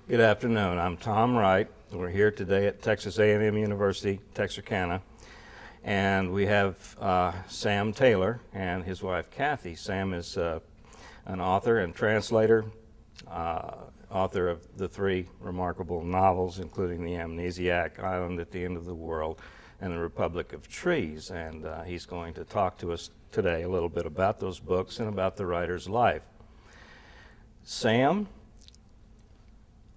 Good afternoon. I'm Tom Wright. We're here today at Texas A&M University-Texarkana, and we have Sam Taylor and his wife Kathy. Sam is an author and translator, author of the three remarkable novels, including The Amnesiac, Island at the End of the World, and The Republic of Trees. And he's going to talk to us today a little bit about those books and about the writer's life. Sam,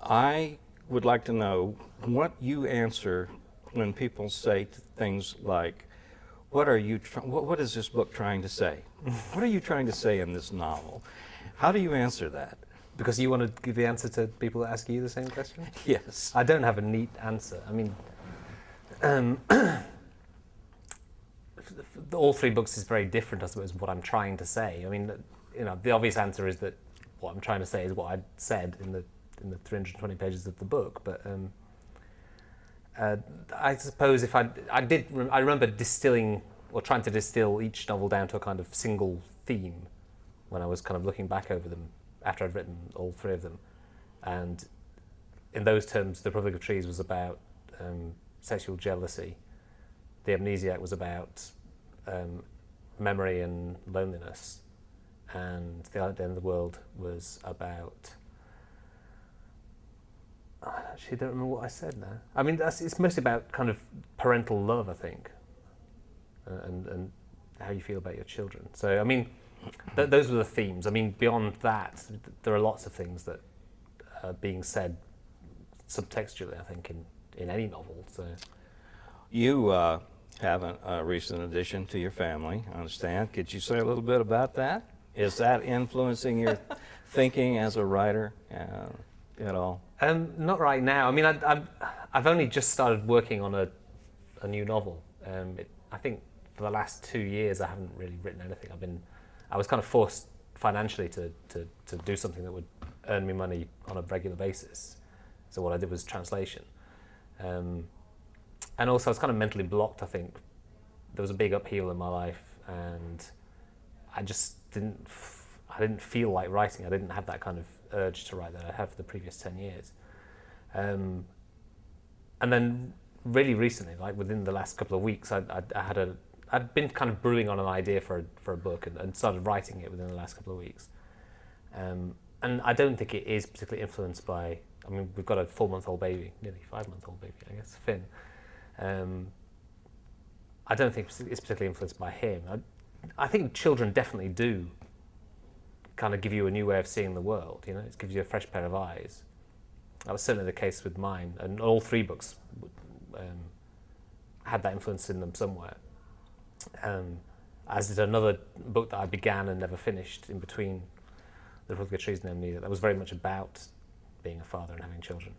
I would like to know what you answer when people say things like, what is this book trying to say? What are you trying to say in this novel? How do you answer that? Because you want to give the answer to people that ask you the same question? Yes. I don't have a neat answer. I mean, all three books is very different, I suppose, what I'm trying to say. I mean, the obvious answer is that what I'm trying to say is what I said in the 320 pages of the book. But I suppose if I remember distilling or trying to distill each novel down to a kind of single theme when I was kind of looking back over them after I'd written all three of them. And in those terms, The Republic of Trees was about sexual jealousy. The Amnesiac was about memory and loneliness. And The Island at the End of the World was about... I actually don't remember what I said now. I mean, it's mostly about kind of parental love, I think, and how you feel about your children. So, I mean, those were the themes. I mean, beyond that, there are lots of things that are being said subtextually, I think, in any novel. So, you have a recent addition to your family, I understand. Could you say a little bit about that? Is that influencing your thinking as a writer at all? Not right now. I mean, I've only just started working on a new novel. I think for the last 2 years I haven't really written anything. I was kind of forced financially to do something that would earn me money on a regular basis. So what I did was translation. And also I was kind of mentally blocked, I think. There was a big upheaval in my life and I just didn't feel like writing. I didn't have that kind of urge to write that I had for the previous 10 years. And then really recently, like within the last couple of weeks, I'd been kind of brewing on an idea for a book and started writing it within the last couple of weeks. And I don't think it is particularly influenced by, I mean, we've got a 4-month-old baby, nearly 5-month-old baby, I guess, Finn. I don't think it's particularly influenced by him. I think children definitely do kind of give you a new way of seeing the world, it gives you a fresh pair of eyes. That was certainly the case with mine, and all three books had that influence in them somewhere. As did another book that I began and never finished in between The Republic of Trees and Amnesia, that was very much about being a father and having children.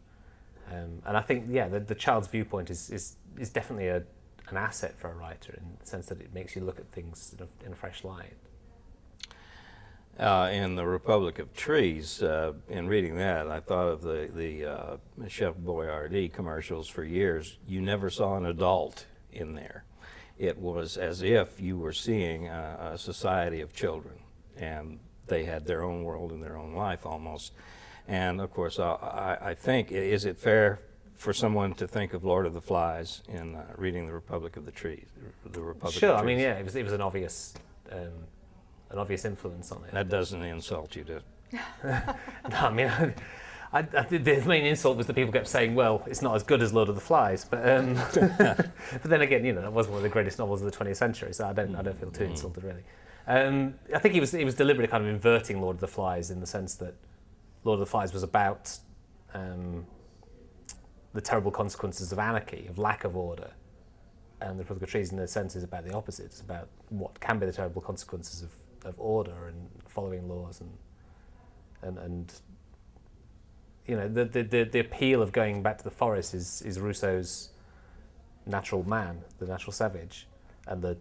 And I think, the child's viewpoint is definitely an asset for a writer in the sense that it makes you look at things in a fresh light. In The Republic of Trees, in reading that, I thought of the Chef Boyardee commercials for years. You never saw an adult in there. It was as if you were seeing a society of children, and they had their own world and their own life almost. And of course, I think, is it fair for someone to think of Lord of the Flies in reading The Republic of the Trees? The Republic Sure, of Trees? I mean, it was an obvious influence on it. That doesn't insult you, does it? No, I mean, the main insult was that people kept saying, well, it's not as good as Lord of the Flies, but but then again, that was one of the greatest novels of the 20th century, so I don't feel too insulted, really. I think he was deliberately kind of inverting Lord of the Flies in the sense that Lord of the Flies was about the terrible consequences of anarchy, of lack of order, and The Republic of Trees, in a sense, is about the opposite. It's about what can be the terrible consequences of order and following laws and the appeal of going back to the forest is Rousseau's natural man, the natural savage, and the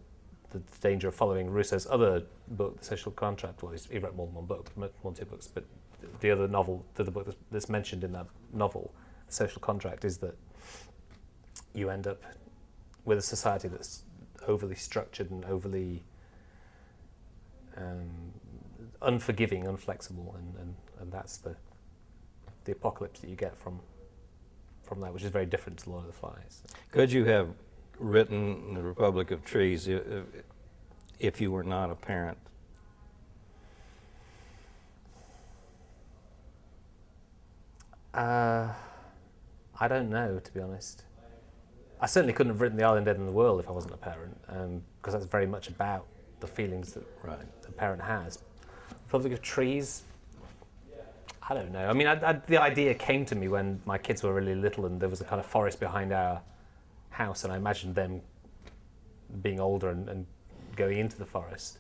danger of following Rousseau's other book, The Social Contract. Well, he wrote more than one book, one, 2 books, but the other book that's mentioned in that novel, The Social Contract, is that you end up with a society that's overly structured and overly unforgiving, unflexible, and that's the apocalypse that you get from that, which is very different to Lord of the Flies. Could you have written The Republic of Trees if you were not a parent? I don't know, to be honest. I certainly couldn't have written The Island Dead in the World if I wasn't a parent, because that's very much about the feelings that a parent has. Republic of Trees, I don't know. I mean, the idea came to me when my kids were really little and there was a kind of forest behind our house, and I imagined them being older and going into the forest.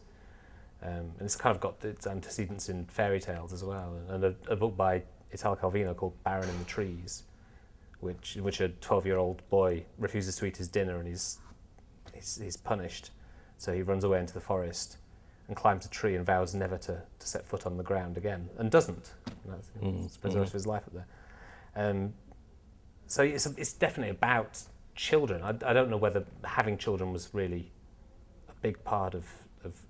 And it's kind of got its antecedents in fairy tales as well. And a book by Italo Calvino called Baron in the Trees, in which a 12-year-old boy refuses to eat his dinner and he's punished. So he runs away into the forest and climbs a tree and vows never to set foot on the ground again, and doesn't. Spends the rest of his life up there. So it's definitely about children. I don't know whether having children was really a big part of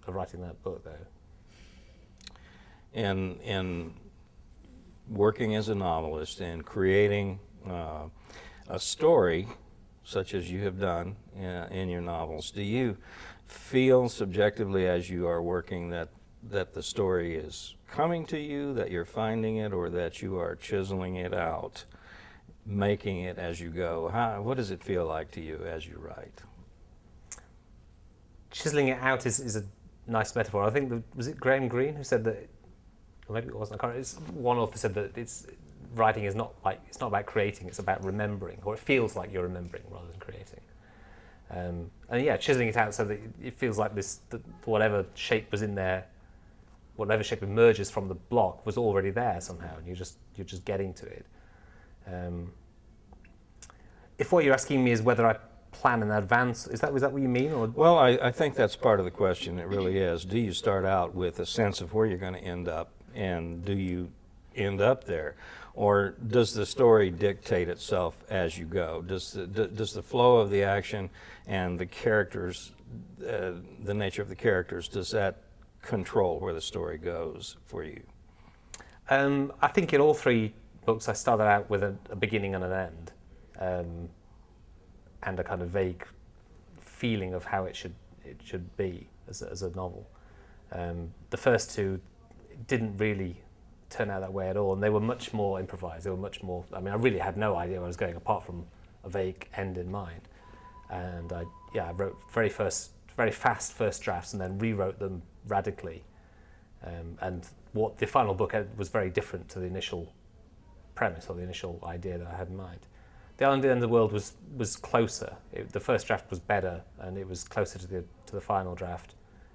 writing that book, though. In working as a novelist and creating a story such as you have done in your novels, do you feel subjectively as you are working that the story is coming to you, that you're finding it, or that you are chiseling it out, making it as you go? What does it feel like to you as you write? Chiseling it out is a nice metaphor. I think, was it Graham Greene who said that, or maybe it wasn't, I can't remember. One author said that writing is not about creating, it's about remembering, or it feels like you're remembering rather than creating. And yeah, chiseling it out so that it feels like whatever shape was in there, whatever shape emerges from the block was already there somehow, and you're just getting to it. If what you're asking me is whether I plan in advance, is that what you mean? Or? Well, I think that's part of the question. It really is. Do you start out with a sense of where you're going to end up, and do you end up there? Or does the story dictate itself as you go? Does the flow of the action and the characters, the nature of the characters, does that control where the story goes for you? I think in all three books I started out with a beginning and an end, and a kind of vague feeling of how it should be as a novel. The first two didn't really turn out that way at all, and they were much more improvised. They were much more, I mean, I really had no idea where I was going apart from a vague end in mind. And I wrote very fast first drafts and then rewrote them radically. And what the final book was very different to the initial premise or the initial idea that I had in mind. The Island End of the World was closer. The first draft was better, and it was closer to the final draft.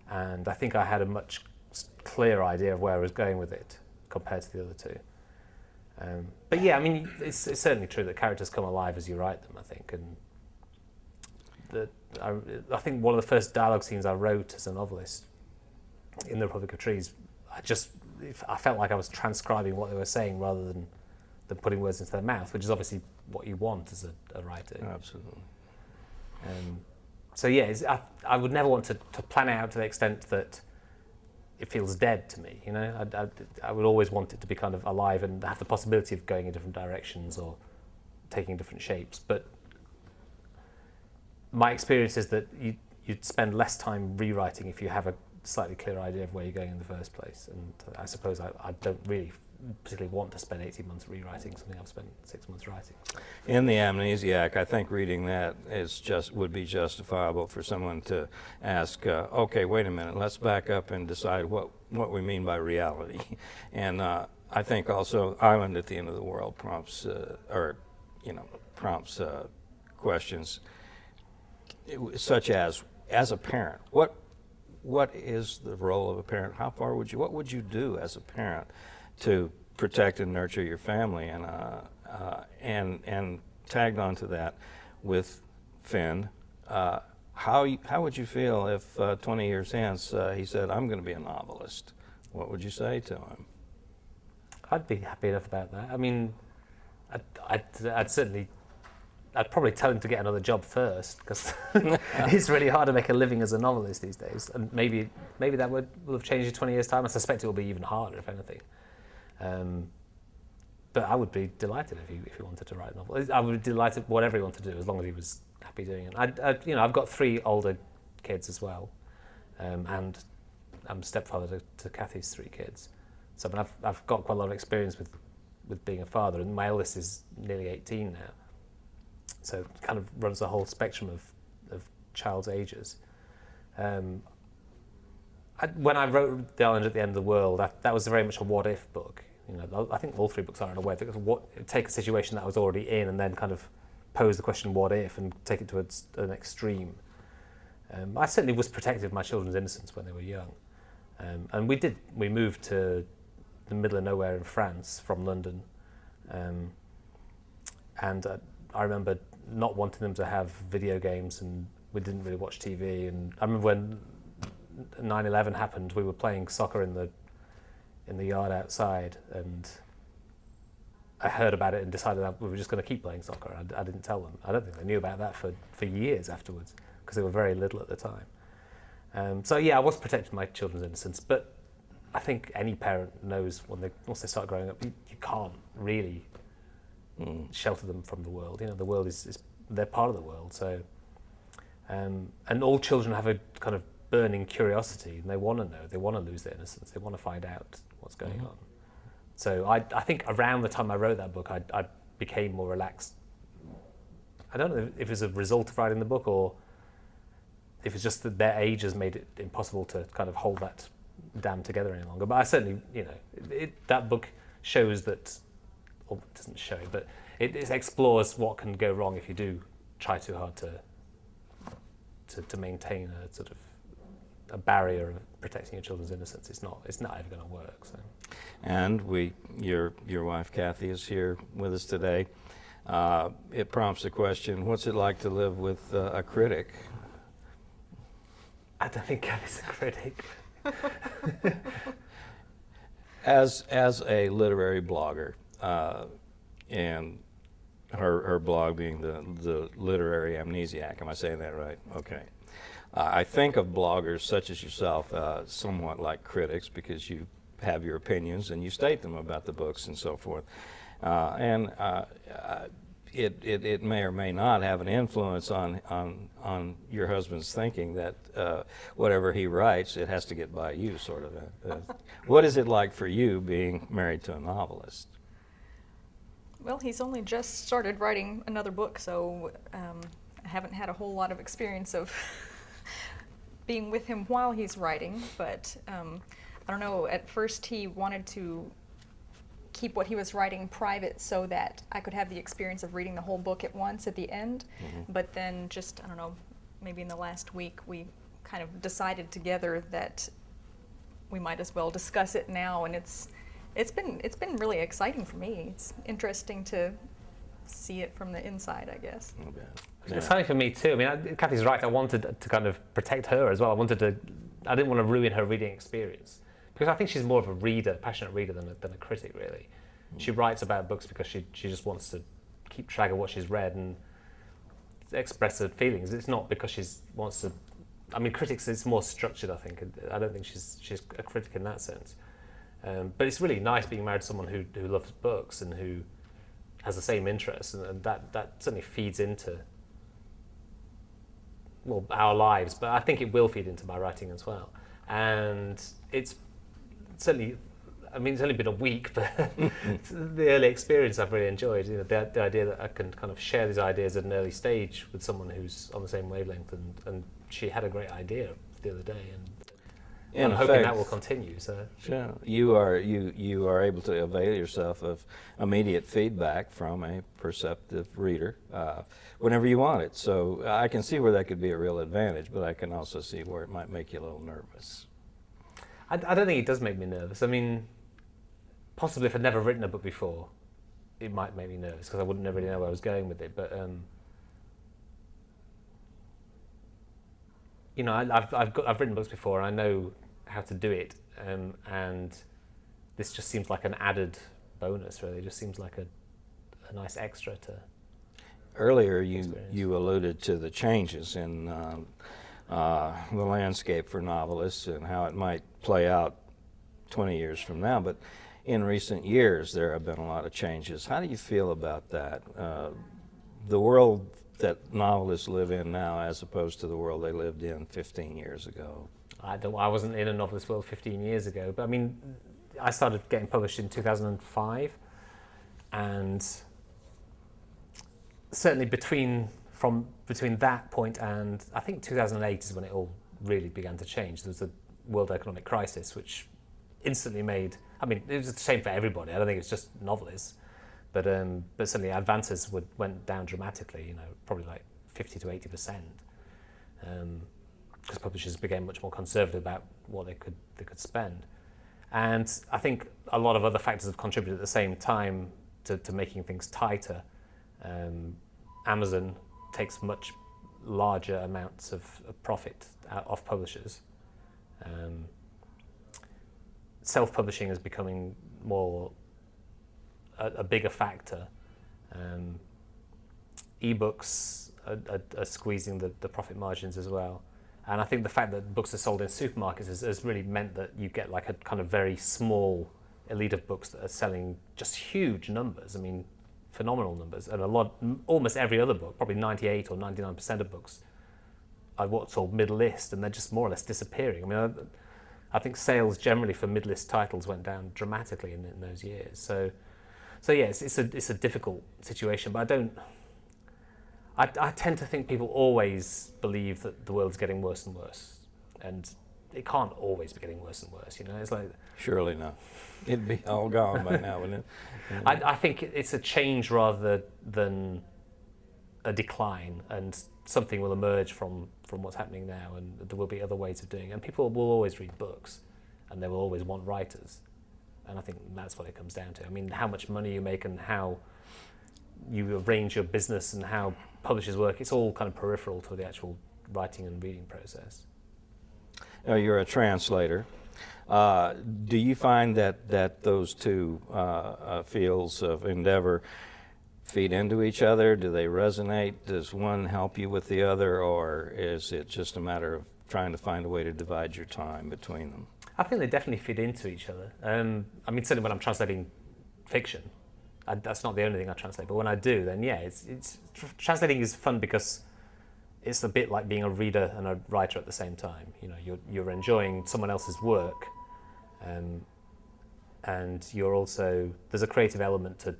And I think I had a much clearer idea of where I was going with it compared to the other two. But yeah, I mean, it's certainly true that characters come alive as you write them, I think. And I think one of the first dialogue scenes I wrote as a novelist in The Republic of Trees, I felt like I was transcribing what they were saying rather than putting words into their mouth, which is obviously what you want as a writer. Absolutely. So yeah, I would never want to plan it out to the extent that it feels dead to me. You know, I would always want it to be kind of alive and have the possibility of going in different directions or taking different shapes. But my experience is that you'd spend less time rewriting if you have a slightly clearer idea of where you're going in the first place. And I suppose I don't really particularly want to spend 18 months rewriting something I've spent 6 months writing. In The Amnesiac, I think reading that would be justifiable for someone to ask, okay, wait a minute, let's back up and decide what we mean by reality. And I think also Island at the End of the World prompts questions such as a parent, what is the role of a parent? What would you do as a parent to protect and nurture your family? And tagged onto that with Finn, how would you feel if 20 years hence he said, I'm going to be a novelist? What would you say to him? I'd be happy enough about that. I mean, I'd probably tell him to get another job first, because it's really hard to make a living as a novelist these days. And maybe that will have changed in 20 years' time. I suspect it will be even harder, if anything. but I would be delighted if he wanted to write a novel. I would be delighted whatever he wanted to do, as long as he was happy doing it. I've got 3 older kids as well, and I'm stepfather to Kathy's 3 kids. So I've got quite a lot of experience with being a father, and my eldest is nearly 18 now. So it kind of runs the whole spectrum of child's ages. When I wrote The Island at the End of the World, that was very much a what-if book. I think all 3 books are in a way. Take a situation that I was already in and then kind of pose the question, what if, and take it to an extreme. I certainly was protective of my children's innocence when they were young. And we moved to the middle of nowhere in France from London. And I remember not wanting them to have video games, and we didn't really watch TV. And I remember when 9/11 happened, we were playing soccer in the yard outside, and I heard about it and decided that we were just going to keep playing soccer. I didn't tell them. I don't think they knew about that for years afterwards, because they were very little at the time. So yeah, I was protecting my children's innocence, but I think any parent knows once they start growing up, you can't really shelter them from the world. The world is they're part of the world. So, and all children have a kind of burning curiosity, and they want to know, they want to lose their innocence, they want to find out what's going on. So I think around the time I wrote that book, I became more relaxed. I don't know if it was a result of writing the book, or if it's just that their age has made it impossible to kind of hold that dam together any longer. But I certainly, that book shows that, or it doesn't show, but it explores what can go wrong if you do try too hard to maintain a sort of a barrier of protecting your children's innocence. It's not ever going to work. So. And your wife Kathy is here with us today. It prompts the question: what's it like to live with a critic? I don't think Kathy's a critic. As a literary blogger, and her blog being the Literary Amnesiac. Am I saying that right? Okay. I think of bloggers such as yourself somewhat like critics, because you have your opinions and you state them about the books and so forth. It may or may not have an influence on your husband's thinking that whatever he writes, it has to get by you, sort of. What is it like for you being married to a novelist? Well, he's only just started writing another book, so I haven't had a whole lot of experience of being with him while he's writing, but I don't know, at first he wanted to keep what he was writing private so that I could have the experience of reading the whole book at once at the end. But then just, I don't know, maybe in the last week we kind of decided together that we might as well discuss it now, and it's been really exciting for me. It's interesting to see it from the inside, I guess. It's exciting for me too. I mean, Kathy's right. I wanted to kind of protect her as well. I didn't want to ruin her reading experience, because I think she's more of a reader, passionate reader than a critic, really. She writes about books because she just wants to keep track of what she's read and express her feelings. It's not because she wants to. I mean, critics, it's more structured, I think. I don't think she's a critic in that sense. But it's really nice being married to someone who loves books and who has the same interests, and that certainly feeds into our lives, but I think it will feed into my writing as well. And it's certainly, I mean, it's only been a week, but the early experience I've really enjoyed. The idea that I can kind of share these ideas at an early stage with someone who's on the same wavelength, and she had a great idea the other day, and I'm hoping that will continue. So sure. You are able to avail yourself of immediate feedback from a perceptive reader whenever you want it. So I can see where that could be a real advantage, but I can also see where it might make you a little nervous. I don't think it does make me nervous. I mean, possibly if I'd never written a book before, it might make me nervous because I wouldn't really know where I was going with it. But I've written books before, and I know how to do it, and this just seems like an added bonus. Really, it just seems like a nice extra to. Earlier, you alluded to the changes in the landscape for novelists and how it might play out 20 years from now. But in recent years there have been a lot of changes. How do you feel about that? The world that novelists live in now as opposed to the world they lived in 15 years ago. I wasn't in a novelist world 15 years ago, but I mean, I started getting published in 2005, and certainly between that point and I think 2008 is when it all really began to change. There was the World Economic Crisis, which instantly made, I mean, it was the same for everybody. I don't think it's just novelists, but certainly advances went down dramatically. You know, probably like 50 to 80%, because publishers became much more conservative about what they could spend. And I think a lot of other factors have contributed at the same time to making things tighter. Amazon takes much larger amounts of profit off publishers. Self-publishing is becoming more a bigger factor. Ebooks are squeezing the profit margins as well. And I think the fact that books are sold in supermarkets has really meant that you get like a kind of very small elite of books that are selling just huge numbers. I mean, phenomenal numbers. And almost every other book, probably 98 or 99% of books are what's called mid-list, and they're just more or less disappearing. I mean, I think sales generally for mid-list titles went down dramatically in those years. So yeah, it's a difficult situation, but I tend to think people always believe that the world's getting worse and worse, and it can't always be getting worse and worse. You know, it's like Surely not. It'd be all gone by now, wouldn't it? I think it's a change rather than a decline, and something will emerge from what's happening now, and there will be other ways of doing it. And people will always read books, and they will always want writers, and I think that's what it comes down to. I mean, how much money you make and how you arrange your business and how publishers work, it's all kind of peripheral to the actual writing and reading process. You're a translator. Do you find that those two fields of endeavor feed into each other? Do they resonate? Does one help you with the other, or is it just a matter of trying to find a way to divide your time between them? I think they definitely feed into each other. I mean, certainly when I'm translating fiction, that's not the only thing I translate, but when I do, then yeah, translating is fun because it's a bit like being a reader and a writer at the same time. You know, you're enjoying someone else's work, and you're also, there's a creative element to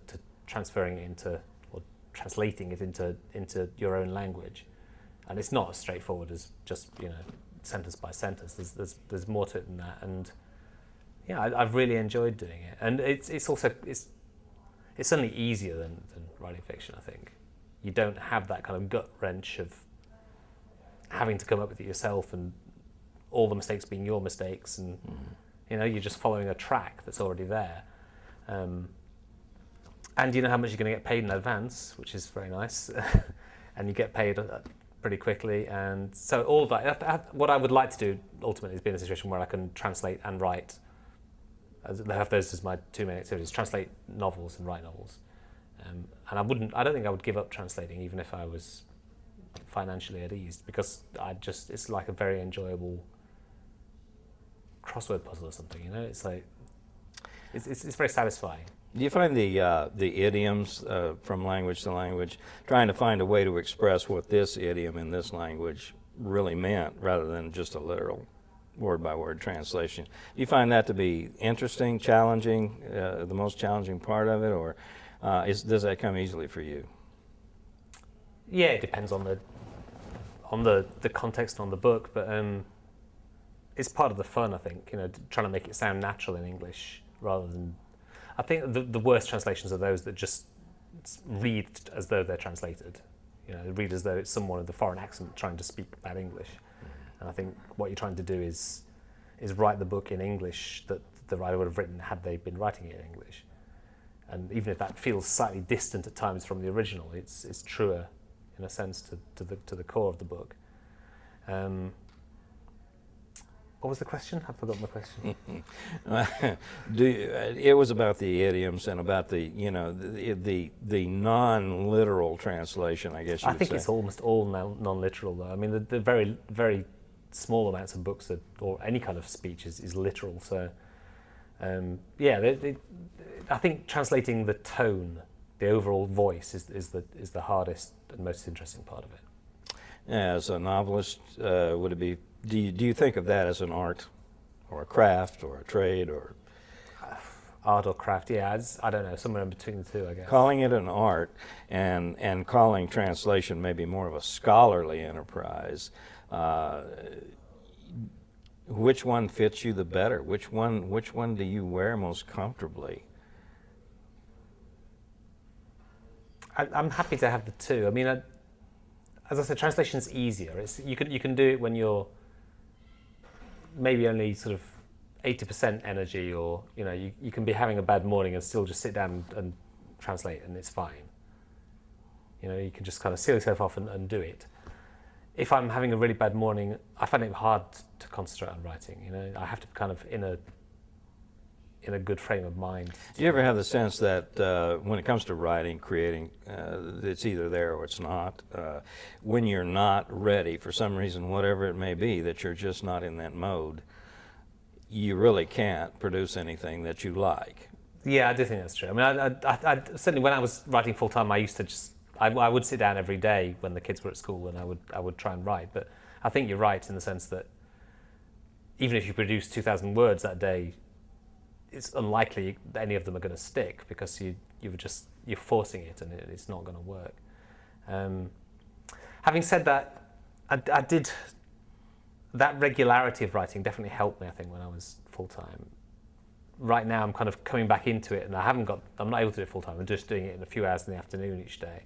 transferring it into, or translating it into your own language, and it's not as straightforward as just, you know, sentence by sentence. There's more to it than that, and yeah, I've really enjoyed doing it, and it's also certainly easier than writing fiction. I think you don't have that kind of gut wrench of having to come up with it yourself, and all the mistakes being your mistakes, and you know, you're just following a track that's already there, and you know how much you're going to get paid in advance, which is very nice, and you get paid pretty quickly. And so all of that, what I would like to do ultimately is be in a situation where I can translate and write. I have those as my two main activities: translate novels and write novels. And I don't think I would give up translating even if I was financially at ease, because it's like a very enjoyable crossword puzzle or something. You know, it's like it's very satisfying. Do you find the idioms from language to language, trying to find a way to express what this idiom in this language really meant, rather than just a literal word-by-word translation? Do you find that to be interesting, challenging, the most challenging part of it, or does that come easily for you? Yeah, it depends on the context on the book, but it's part of the fun, I think. You know, trying to make it sound natural in English rather than. I think the worst translations are those that just read as though they're translated. You know, read as though it's someone with a foreign accent trying to speak bad English. And I think what you're trying to do is write the book in English that the writer would have written had they been writing it in English. And even if that feels slightly distant at times from the original, it's truer in a sense to the core of the book. What was the question? I've forgotten the question. It was about the idioms and about the non-literal translation, I guess you would say. I think it's almost all non-literal, though. I mean, the very, very small amounts of books or any kind of speech is literal. So Yeah, I think translating the tone, the overall voice, is the hardest and most interesting part of it. As a novelist, would it be? Do you think of that as an art, or a craft, or a trade, or Art or craft? Yeah, I don't know, somewhere in between the two, I guess. calling it an art and calling translation maybe more of a scholarly enterprise? Which one fits you the better? Which one do you wear most comfortably? I'm happy to have the two. I mean, as I said, translation's easier. You can do it when you're maybe only sort of 80% energy, or you can be having a bad morning and still just sit down and translate, and it's fine. You can just kind of seal yourself off and do it. If I'm having a really bad morning, I find it hard to concentrate on writing. I have to be kind of in a good frame of mind. Do you ever have the sense that when it comes to writing, creating, it's either there or it's not? When you're not ready for some reason, whatever it may be, that you're just not in that mode, you really can't produce anything that you like. Yeah, I do think that's true. I mean, I certainly when I was writing full time, I used to I would sit down every day when the kids were at school, and I would try and write. But I think you're right in the sense that even if you produce 2,000 words that day, it's unlikely any of them are going to stick, because you're forcing it, and it's not going to work. Having said that, I did. That regularity of writing definitely helped me, I think, when I was full-time. Right now, I'm kind of coming back into it, and I'm not able to do it full-time. I'm just doing it in a few hours in the afternoon each day.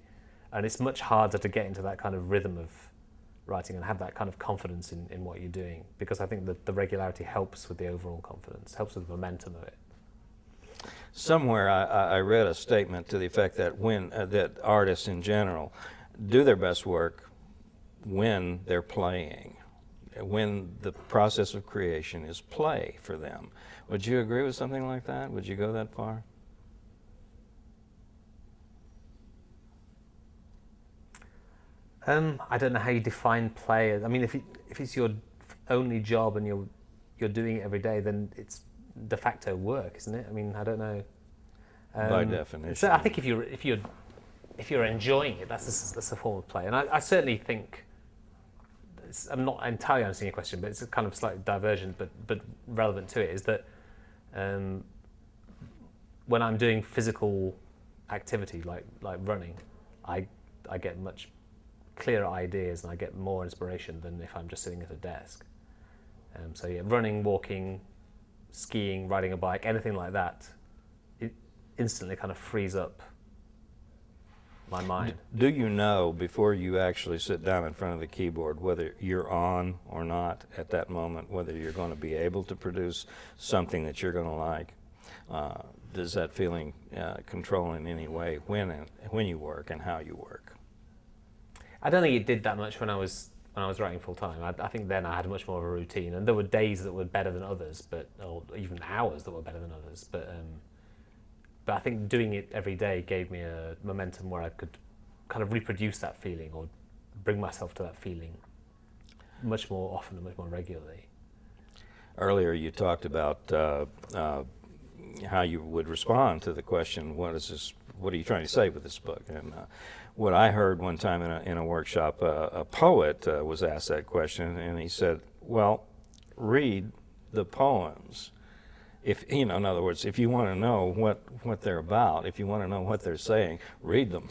And it's much harder to get into that kind of rhythm of writing and have that kind of confidence in what you're doing, because I think that the regularity helps with the overall confidence, helps with the momentum of it. Somewhere I read a statement to the effect that that artists in general do their best work when they're playing, when the process of creation is play for them. Would you agree with something like that? Would you go that far? I don't know how you define play. I mean, if it's your only job and you're doing it every day, then it's de facto work, isn't it? I mean, I don't know. By definition. So I think if you're enjoying it, that's a form of play. And I certainly think. I'm not entirely answering your question, but it's a kind of slightly divergent, but relevant to it, is that when I'm doing physical activity like running, I get much clearer ideas and I get more inspiration than if I'm just sitting at a desk. So yeah, running, walking, skiing, riding a bike, anything like that, it instantly kind of frees up my mind. Do you know, before you actually sit down in front of the keyboard, whether you're on or not at that moment, whether you're going to be able to produce something that you're going to like? Does that feeling control in any way when you work and how you work? I don't think it did that much when I was writing full time. I think then I had much more of a routine, and there were days that were better than others, or even hours that were better than others. But I think doing it every day gave me a momentum where I could kind of reproduce that feeling, or bring myself to that feeling much more often and much more regularly. Earlier you talked about how you would respond to the question, what are you trying to say with this book? And what I heard one time in a workshop, a poet was asked that question, and he said, well, read the poems. In other words, if you want to know what they're about, if you want to know what they're saying, read them.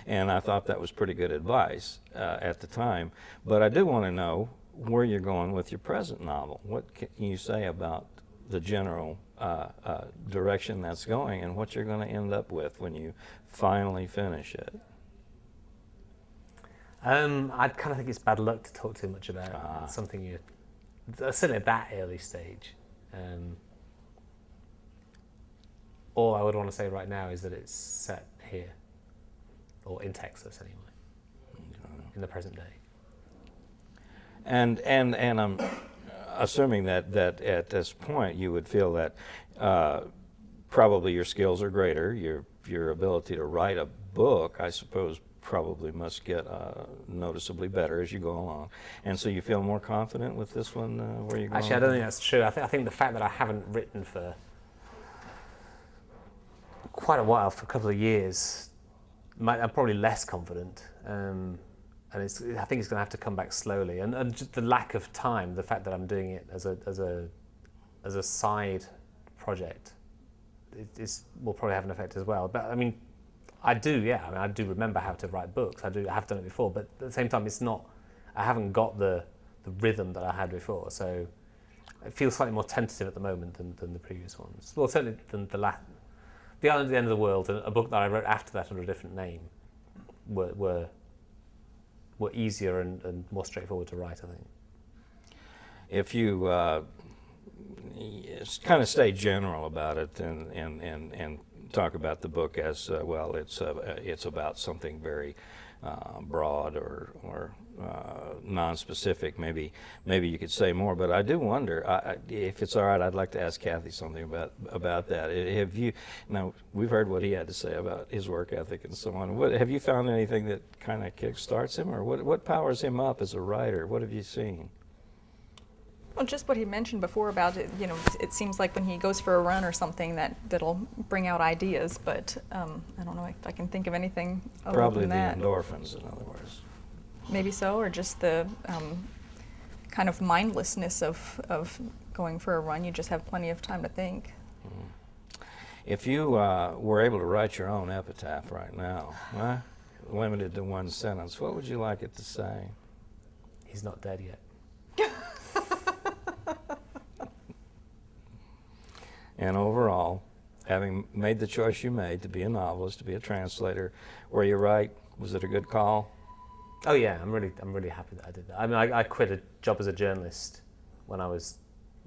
And I thought that was pretty good advice at the time. But I do want to know where you're going with your present novel. What can you say about the general direction that's going, and what you're going to end up with when you finally finish it? I kind of think it's bad luck to talk too much about something certainly at that early stage. All I would want to say right now is that it's set here, or in Texas anyway, in the present day. And I'm assuming that at this point you would feel that probably your skills are greater, your ability to write a book, I suppose, probably must get noticeably better as you go along. And so you feel more confident with this one, where you're going? Actually, I don't think that's true. I think the fact that I haven't written for quite a while, for a couple of years. I'm probably less confident, and I think it's going to have to come back slowly. And just the lack of time, the fact that I'm doing it as a side project, will probably have an effect as well. But I mean, I do remember how to write books. I have done it before, but at the same time, I haven't got the rhythm that I had before. So it feels slightly more tentative at the moment than the previous ones. Well, certainly than the last. The Island at the End of the World, a book that I wrote after that under a different name, were easier and more straightforward to write, I think. If you kind of stay general about it and talk about the book as well, it's about something very broad or non-specific. Maybe you could say more, but I do wonder, if it's all right, I'd like to ask Kathy something about that. Now, we've heard what he had to say about his work ethic and so on. Have you found anything that kind of kickstarts him, or what powers him up as a writer? What have you seen? Well, just what he mentioned before about it, it seems like when he goes for a run or something that'll bring out ideas, but I don't know if I can think of anything other Probably than that. the endorphins, in other words. Maybe so, or just the kind of mindlessness of going for a run. You just have plenty of time to think. Mm-hmm. If you were able to write your own epitaph right now, limited to one sentence, what would you like it to say? He's not dead yet. And overall, having made the choice you made to be a novelist, to be a translator, were you right? Was it a good call? Oh yeah, I'm really happy that I did that. I mean, I quit a job as a journalist when I was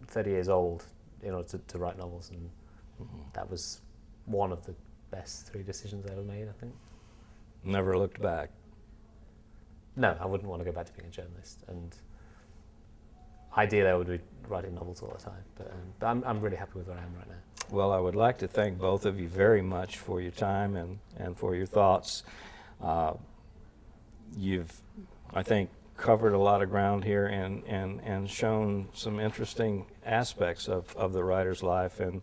30 years old in order to write novels, and that was one of the best 3 decisions I ever made, I think. Never looked back. No, I wouldn't want to go back to being a journalist, and ideally I would be writing novels all the time, but I'm really happy with where I am right now. Well, I would like to thank both of you very much for your time and for your thoughts. You've, I think, covered a lot of ground here and shown some interesting aspects of the writer's life and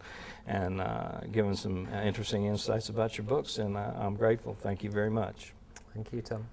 given some interesting insights about your books, and I'm grateful. Thank you very much. Thank you, Tom.